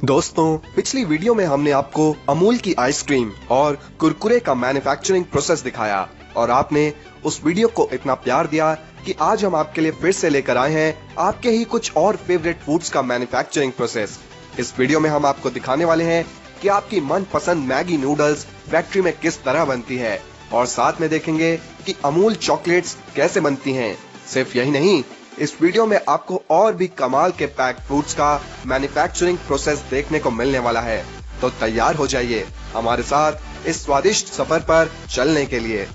दोस्तों, पिछली वीडियो में हमने आपको अमूल की आइसक्रीम और कुरकुरे का मैन्युफैक्चरिंग प्रोसेस दिखाया और आपने उस वीडियो को इतना प्यार दिया कि आज हम आपके लिए फिर से लेकर आए हैं आपके ही कुछ और फेवरेट फूड्स का मैन्युफैक्चरिंग प्रोसेस। इस वीडियो में हम आपको दिखाने वाले हैं कि आपकी मनपसंद मैगी नूडल्स फैक्ट्री में किस तरह बनती है और साथ में देखेंगे कि अमूल चॉकलेट्स कैसे बनती हैं। सिर्फ यही नहीं, इस वीडियो में आपको और भी कमाल के पैक फूड्स का मैन्युफैक्चरिंग प्रोसेस देखने को मिलने वाला है। तो तैयार हो जाइए हमारे साथ इस स्वादिष्ट सफर पर चलने के लिए।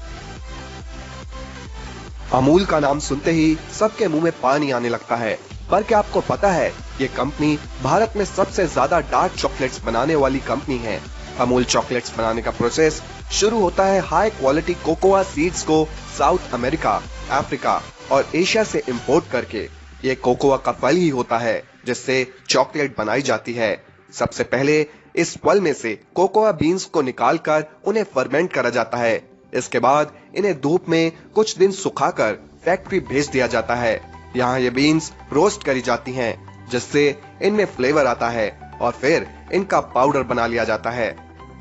अमूल का नाम सुनते ही सबके मुंह में पानी आने लगता है, पर क्या आपको पता है ये कंपनी भारत में सबसे ज्यादा डार्क चॉकलेट्स बनाने वाली कंपनी है। अमूल चॉकलेट्स बनाने का प्रोसेस शुरू होता है हाई क्वालिटी कोकोआ सीड्स को साउथ अमेरिका, अफ्रीका और एशिया से इंपोर्ट करके। ये कोकोआ का फल ही होता है जिससे चॉकलेट बनाई जाती है। सबसे पहले इस फल में से कोकोआ बीन्स को निकालकर उन्हें फर्मेंट करा जाता है। इसके बाद इन्हें धूप में कुछ दिन सुखाकर फैक्ट्री भेज दिया जाता है। यहाँ ये बीन्स रोस्ट करी जाती हैं जिससे इनमें फ्लेवर आता है और फिर इनका पाउडर बना लिया जाता है।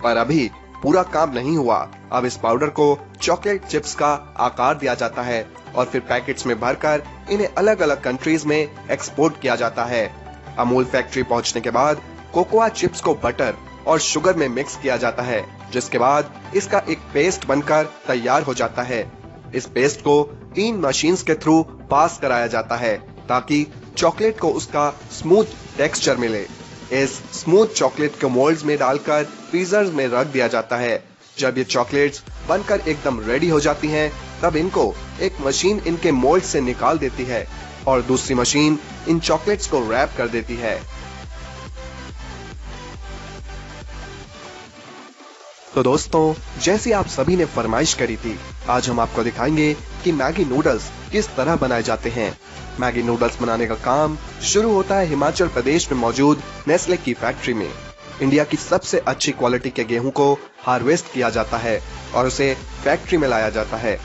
पर अभी पूरा काम नहीं हुआ। अब इस पाउडर को चॉकलेट चिप्स का आकार दिया जाता है और फिर पैकेट्स में भरकर इन्हें अलग अलग कंट्रीज में एक्सपोर्ट किया जाता है। अमूल फैक्ट्री पहुंचने के बाद कोकोआ चिप्स को बटर और शुगर में मिक्स किया जाता है, जिसके बाद इसका एक पेस्ट बनकर तैयार हो जाता है। इस पेस्ट को 3 मशीन्स के थ्रू पास कराया जाता है ताकि चॉकलेट को उसका स्मूथ टेक्सचर मिले। इस स्मूथ चॉकलेट को मोल्ड्स में डालकर फ्रीजर्स में रख दिया जाता है। जब ये चॉकलेट्स बनकर एकदम रेडी हो जाती हैं, तब इनको एक मशीन इनके मोल्ड से निकाल देती है और दूसरी मशीन इन चॉकलेट्स को रैप कर देती है। तो दोस्तों, जैसी आप सभी ने फरमाइश करी थी, आज हम आपको दिखाएंगे कि मैगी नूडल्स किस तरह बनाए जाते हैं। मैगी नूडल्स बनाने का काम शुरू होता है हिमाचल प्रदेश में मौजूद नेस्ले की फैक्ट्री में। इंडिया की सबसे अच्छी क्वालिटी के गेहूं को हार्वेस्ट किया जाता है और उसे फैक्ट्री में लाया जाता है।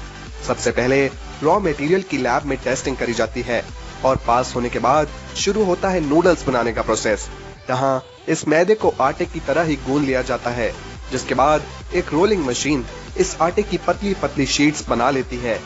सबसे पहले रॉ मटेरियल की लैब में टेस्टिंग करी जाती है और पास होने के बाद शुरू होता है नूडल्स बनाने का प्रोसेस। यहाँ इस मैदे को आटे की तरह ही गूंद लिया जाता है, जिसके बाद एक रोलिंग मशीन इस आटे की पतली पतली शीट्स बना लेती है।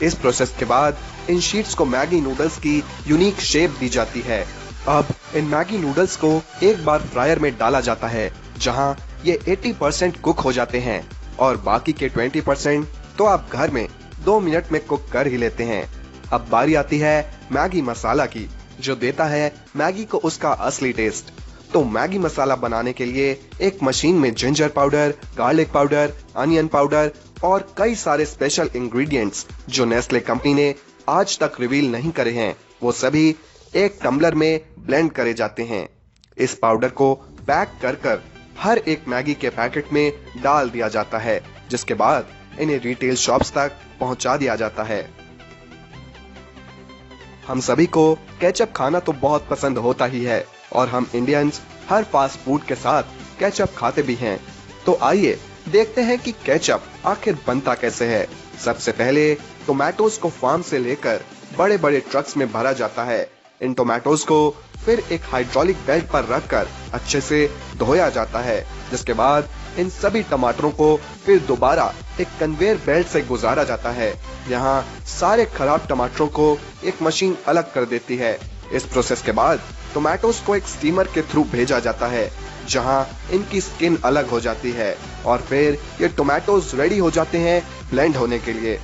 इस प्रोसेस के बाद इन शीट्स को मैगी नूडल्स की यूनिक शेप दी जाती है। अब इन मैगी नूडल्स को एक बार फ्रायर में डाला जाता है, जहां ये 80% कुक हो जाते हैं और बाकी के 20% तो आप घर में 2 मिनट में कुक कर ही लेते हैं। अब बारी आती है मैगी मसाला की, जो देता है मैगी को उसका असली टेस्ट। तो मैगी मसाला बनाने के लिए एक मशीन में ginger powder, garlic powder, onion powder और कई सारे स्पेशल इंग्रेडिएंट्स जो नेस्ले कंपनी ने आज तक रिवील नहीं करे हैं, वो सभी एक टम्बलर में ब्लेंड करे जाते हैं। इस पाउडर को पैक कर हर एक मैगी के पैकेट में डाल दिया जाता है, जिसके बाद इन्हें रिटेल शॉप्स तक पहुंचा दिया जाता है। हम सभी को केचप खाना तो बहुत पसंद होता ही है और हम इंडियंस हर फास्ट फूड के साथ केचप खाते भी हैं। तो आइए देखते हैं कि केचप आखिर बनता कैसे है। सबसे पहले टोमेटोज को फार्म से लेकर बड़े बड़े ट्रक्स में भरा जाता है। इन टोमेटोज को फिर एक हाइड्रोलिक बेल्ट पर रखकर अच्छे से धोया जाता है, जिसके बाद इन सभी टमाटरों को फिर दोबारा एक कन्वेयर बेल्ट से गुजारा जाता है। यहाँ सारे खराब टमाटरों को एक मशीन अलग कर देती है। इस प्रोसेस के बाद टोमेटोज को एक स्टीमर के थ्रू भेजा जाता है, जहां इनकी स्किन अलग हो जाती है और फिर ये टोमेटोज रेडी हो जाते हैं ब्लेंड होने के लिए।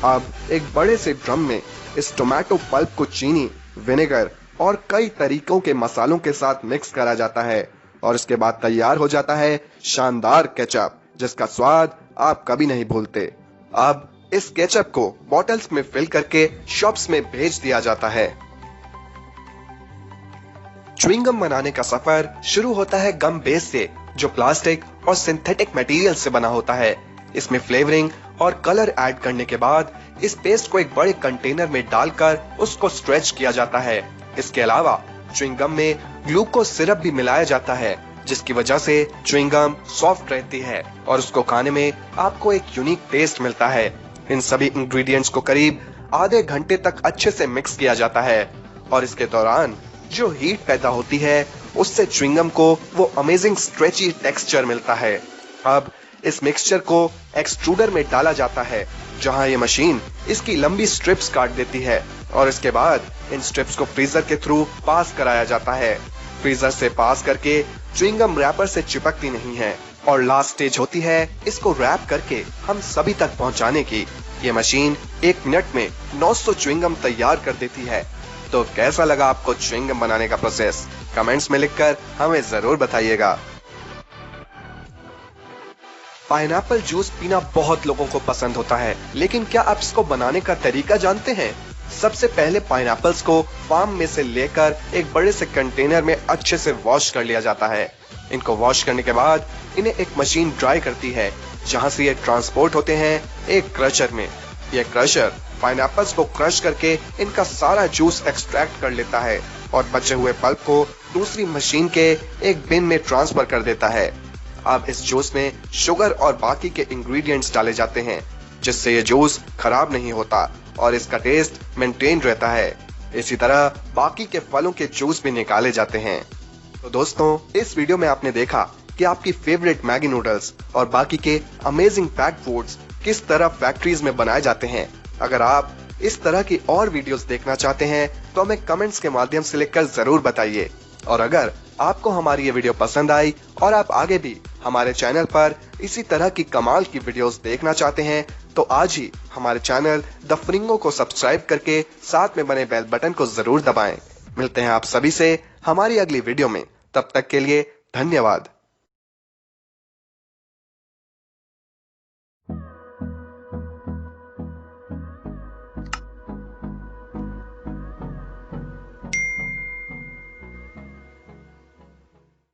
अब एक बड़े से ड्रम में इस टोमेटो पल्प को चीनी, विनेगर और कई तरीकों के मसालों के साथ मिक्स करा जाता है और इसके बाद तैयार हो जाता है शानदार केचप, जिसका स्वाद आप कभी नहीं भूलते। अब इस केचप को बॉटल्स में फिल करके शॉप्स में भेज दिया जाता है। च्युइंगम बनाने का सफर शुरू होता है गम बेस से, जो प्लास्टिक और सिंथेटिक मटेरियल से बना होता है। इसमें फ्लेवरिंग और कलर ऐड करने के बाद इस पेस्ट को एक बड़े कंटेनर में डालकर उसको स्ट्रेच किया जाता है। इसके अलावा च्युइंगम में ग्लूकोज सिरप भी मिलाया जाता है, जिसकी वजह से च्युइंगम सॉफ्ट रहती है और उसको खाने में आपको एक यूनिक टेस्ट मिलता है। इन सभी इंग्रेडिएंट्स को करीब आधे घंटे तक अच्छे से मिक्स किया जाता है और इसके दौरान जो हीट पैदा होती है उससे च्युइंगम को वो अमेजिंग स्ट्रेची टेक्सचर मिलता है। अब इस मिक्सचर को एक्सट्रूडर में डाला जाता है, जहां ये मशीन इसकी लंबी स्ट्रिप्स काट देती है और इसके बाद इन स्ट्रिप्स को फ्रीजर के थ्रू पास कराया जाता है। फ्रीजर से पास करके च्युइंगम रैपर से चिपकती नहीं है और लास्ट स्टेज होती है इसको रैप करके हम सभी तक पहुंचाने की। ये मशीन 1 मिनट में 900 च्युइंगम तैयार कर देती है। तो कैसा लगा आपको च्युइंगम बनाने का प्रोसेस? कमेंट्स में लिखकर हमें जरूर बताइएगा। पाइनएप्पल जूस पीना बहुत लोगों को पसंद होता है, लेकिन क्या आप इसको बनाने का तरीका जानते हैं? सबसे पहले पाइनएप्पल्स को फार्म में से लेकर एक बड़े से कंटेनर में अच्छे से वॉश कर लिया जाता है। इनको वॉश करने के बाद इन्हें एक मशीन ड्राई करती है, जहां से ये ट्रांसपोर्ट होते हैं एक क्रशर में। ये क्रशर पाइनएप्पल्स को क्रश करके इनका सारा जूस एक्सट्रैक्ट कर लेता है और बचे हुए पल्प को दूसरी मशीन के एक बिन में ट्रांसफर कर देता है। अब इस जूस में शुगर और बाकी के इंग्रेडिएंट्स डाले जाते हैं, जिससे ये जूस खराब नहीं होता और इसका टेस्ट मेंटेन रहता है। इसी तरह बाकी के फलों के जूस भी निकाले जाते हैं। तो दोस्तों, इस वीडियो में आपने देखा कि आपकी फेवरेट मैगी नूडल्स और बाकी के अमेजिंग पैक्ड फूड्स किस तरह फैक्ट्रीज में बनाए जाते हैं। अगर आप इस तरह की और वीडियोस देखना चाहते हैं तो हमें कमेंट्स के माध्यम से लिखकर जरूर बताइए। और अगर आपको हमारी ये वीडियो पसंद आई और आप आगे भी हमारे चैनल पर इसी तरह की कमाल की वीडियोस देखना चाहते हैं तो आज ही हमारे चैनल द फ्रिंगो को सब्सक्राइब करके साथ में बने बेल बटन को जरूर दबाएं। मिलते हैं आप सभी से हमारी अगली वीडियो में। तब तक के लिए धन्यवाद।